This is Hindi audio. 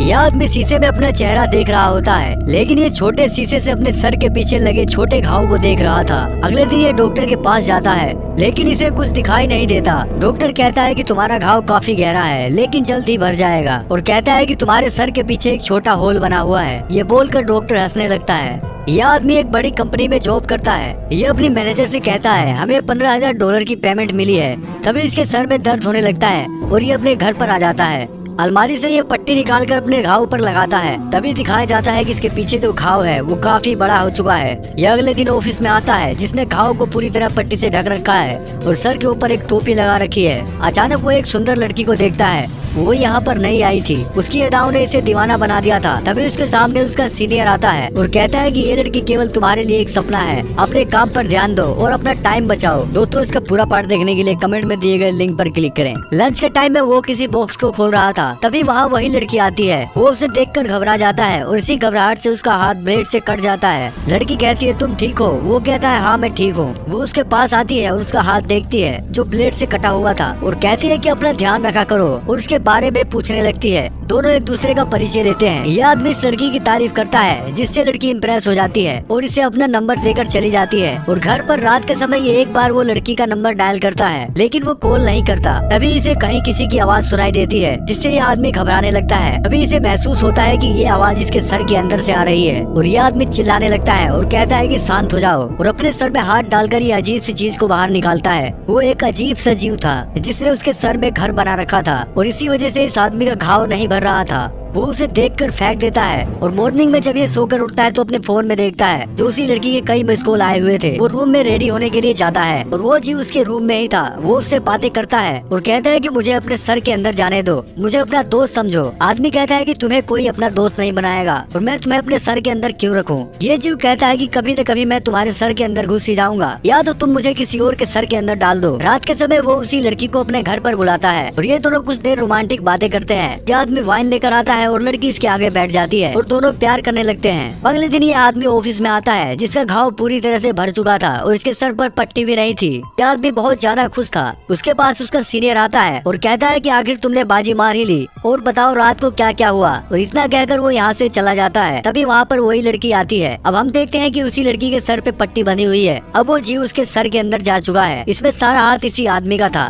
यह आदमी शीशे में अपना चेहरा देख रहा होता है, लेकिन ये छोटे शीशे से अपने सर के पीछे लगे छोटे घाव को देख रहा था। अगले दिन ये डॉक्टर के पास जाता है, लेकिन इसे कुछ दिखाई नहीं देता। डॉक्टर कहता है कि तुम्हारा घाव काफी गहरा है, लेकिन जल्द ही भर जाएगा, और कहता है कि तुम्हारे सर के पीछे एक छोटा होल बना हुआ है। ये बोलकर डॉक्टर हंसने लगता है। यह आदमी एक बड़ी कंपनी में जॉब करता है। ये अपनी मैनेजर से कहता है, हमें $15,000 की पेमेंट मिली है। तभी इसके सर में दर्द होने लगता है और ये अपने घर पर आ जाता है। अलमारी से ये पट्टी निकालकर अपने घाव पर लगाता है। तभी दिखाया जाता है कि इसके पीछे जो घाव है वो काफी बड़ा हो चुका है। यह अगले दिन ऑफिस में आता है, जिसने घाव को पूरी तरह पट्टी से ढक रखा है और सर के ऊपर एक टोपी लगा रखी है। अचानक वो एक सुंदर लड़की को देखता है। वो यहाँ पर नहीं आई थी, उसकी अदाओं ने इसे दीवाना बना दिया था। तभी उसके सामने उसका सीनियर आता है और कहता है कि ये लड़की केवल तुम्हारे लिए एक सपना है, अपने काम पर ध्यान दो और अपना टाइम बचाओ। दोस्तों, इसका पूरा पार्ट देखने के लिए कमेंट में दिए गए लिंक पर क्लिक करें। लंच के टाइम में वो किसी बॉक्स को खोल रहा था, तभी वहाँ वही लड़की आती है। वो उसे देखकर घबरा जाता है और इसी घबराहट से उसका हाथ ब्लेड से कट जाता है। लड़की कहती है, तुम ठीक हो? वो कहता है, हाँ मैं ठीक हूँ। वो उसके पास आती है और उसका हाथ देखती है जो ब्लेड से कटा हुआ था, और कहती है कि अपना ध्यान रखा करो, और उसके बारे में पूछने लगती है। दोनों एक दूसरे का परिचय लेते हैं। यह आदमी इस लड़की की तारीफ करता है, जिससे लड़की इम्प्रेस हो जाती है और इसे अपना नंबर देकर चली जाती है। और घर पर रात के समय ये एक बार वो लड़की का नंबर डायल करता है, लेकिन वो कॉल नहीं करता। तभी इसे कहीं किसी की आवाज सुनाई देती है, जिससे ये आदमी घबराने लगता है। तभी इसे महसूस होता है कि ये आवाज इसके सर के अंदर से आ रही है, और ये आदमी चिल्लाने लगता है और कहता है कि शांत हो जाओ, और अपने सर में हाथ डालकर ये अजीब सी चीज को बाहर निकालता है। वो एक अजीब सा जीव था, जिसने उसके सर में घर बना रखा था, और इसी वजह से इस आदमी का घाव नहीं भर रहा था। वो उसे देखकर फेंक देता है, और मॉर्निंग में जब ये सोकर उठता है तो अपने फोन में देखता है जो उसी लड़की के कई मिस कॉल आए हुए थे। वो रूम में रेडी होने के लिए जाता है, और वो जीव उसके रूम में ही था। वो उससे बातें करता है और कहता है कि मुझे अपने सर के अंदर जाने दो, मुझे अपना दोस्त समझो। आदमी कहता है कि तुम्हें कोई अपना दोस्त नहीं बनाएगा, और मैं तुम्हें अपने सर के अंदर क्यों रखूं? ये जीव कहता है कि कभी न कभी मैं तुम्हारे सर के अंदर घुस ही जाऊंगा, या तो तुम मुझे किसी और के सर के अंदर डाल दो। रात के समय वो उसी लड़की को अपने घर पर बुलाता है, और ये दोनों कुछ देर रोमांटिक बातें करते हैं। यह आदमी वाइन लेकर आता है और लड़की इसके आगे बैठ जाती है, और दोनों प्यार करने लगते हैं। अगले दिन ये आदमी ऑफिस में आता है, जिसका घाव पूरी तरह से भर चुका था और इसके सर पर पट्टी भी नहीं थी। यह आदमी बहुत ज्यादा खुश था। उसके पास उसका सीनियर आता है और कहता है कि आखिर तुमने बाजी मार ही ली, और बताओ रात को क्या क्या हुआ। और इतना कहकर वो यहाँ से चला जाता है। तभी वहाँ पर वही लड़की आती है। अब हम देखते हैं कि उसी लड़की के सर पे पट्टी बंधी हुई है। अब वो जीव उसके सर के अंदर जा चुका है। इसमें सारा हाथ इसी आदमी का था।